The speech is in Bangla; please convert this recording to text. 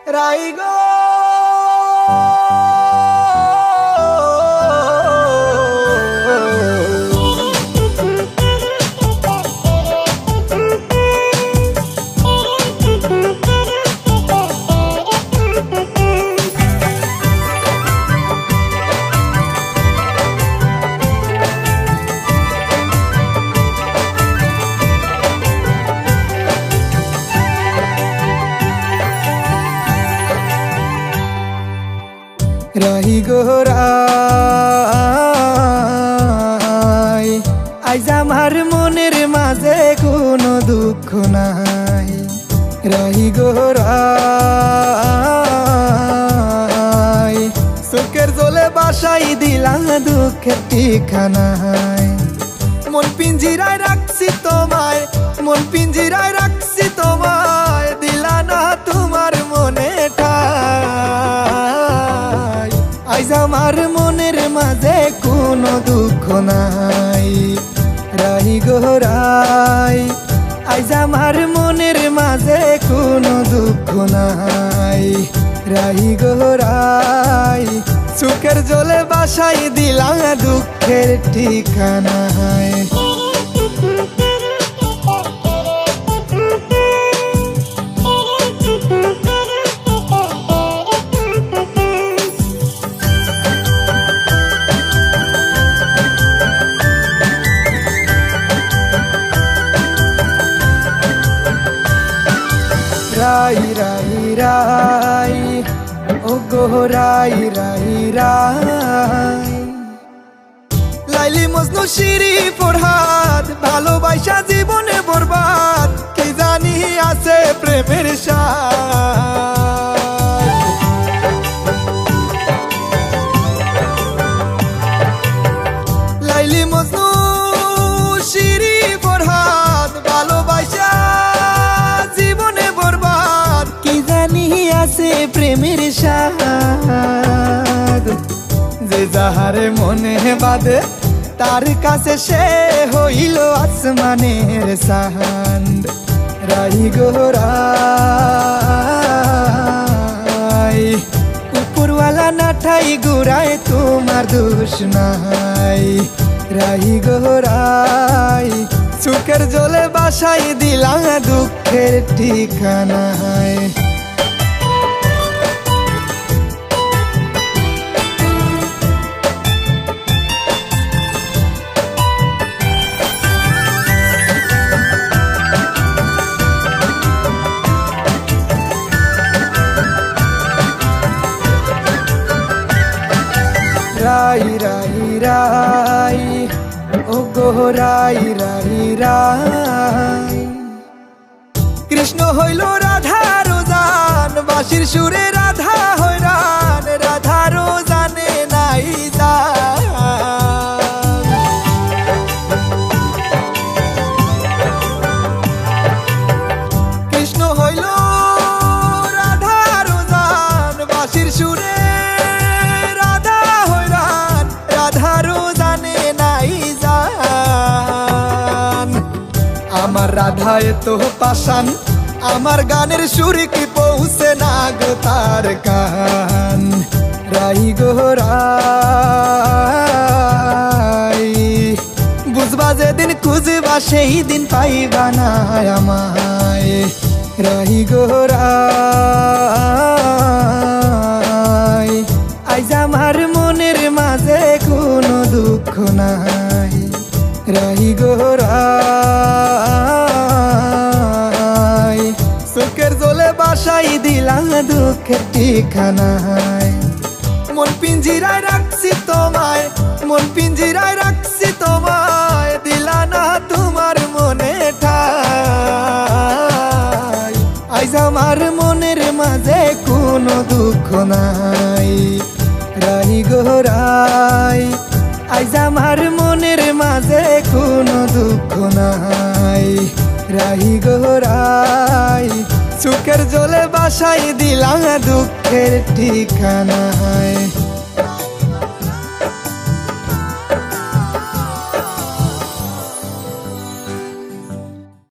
রাইগো রাইগো রাই আইজ আমার মনের মাঝে কোনো দুঃখ নাই। রাইগো রাই চোখের জলে বাসাই দিলা দুঃখের ঠিকানায়। মন পিঞ্জিরায় রাখছি তোমায়, মন পিঞ্জিরায় রাখছি তোমায়, দিলা না তোমার মনে ঠাই। আইজ আমার মনের মাঝে কোনো দুঃখ নাই। রাইগো রাই আইজ আমার মনের মাঝে কোনো দুঃখ নাই। রাইগো রাই চোখের জলে বাসাই দিলা দুঃখের ঠিকানায়। রাই রাই রাই ও গো রাই রাই রাই লাইলি মজনু শিরি ফরহাদ ভালোবাসা জীবনে বরবাদ কি জানি আছে প্রেমের স্বাদ। লাইলি মজনু শিরি ফরহাদ ভালোবাসা জীবনে বরবাদ কি জানি আছে প্রেমের স্বাদ। যে যাহারে মনে বাদে তার কাছে সে হইল আসমানের চাঁদ। রাইগো রাই উপরওয়ালা না ঠাই গুড়ায় তোমার দোষ নাই। রাইগো রাই চোখের জলে বাসাই দিলা দুঃখের ঠিকানায়। রাই রাই রাই ও গো রাই রাই রাই কৃষ্ণ হইল রাধার জান বাঁশির সুরে রাধা হইরান রাধার জানে নাই জান। কৃষ্ণ হইল রাধার জান বাঁশির সুরে আমার রাধায় তো পাশান আমার গানের সুর কি পৌঁছে না গো তার কান। রাইগো রাই বুঝবা যেদিন খুঁজবা সেই দিন পাইবা না আমায়। রাইগো রাই আইজ আমার মনের মাঝে কোনো দুঃখ নাই। রাইগো রাই চোখের জলে বাসাই দিলা দুঃখের ঠিকানায়। মন পিঞ্জিরায় রাখছি তোমায়, মন পিঞ্জিরায় রাখছি তোমায়, দিলা না তোমার মনে ঠাই। আইজ আমার মনের মাঝে কোনো দুঃখ নাই। রাইগো রাই আইজ আমার মনের মাঝে কোনো দুঃখ নাই। রাইগো রাই চোখের জলে বাসাই দিলা দুঃখের ঠিকানায়।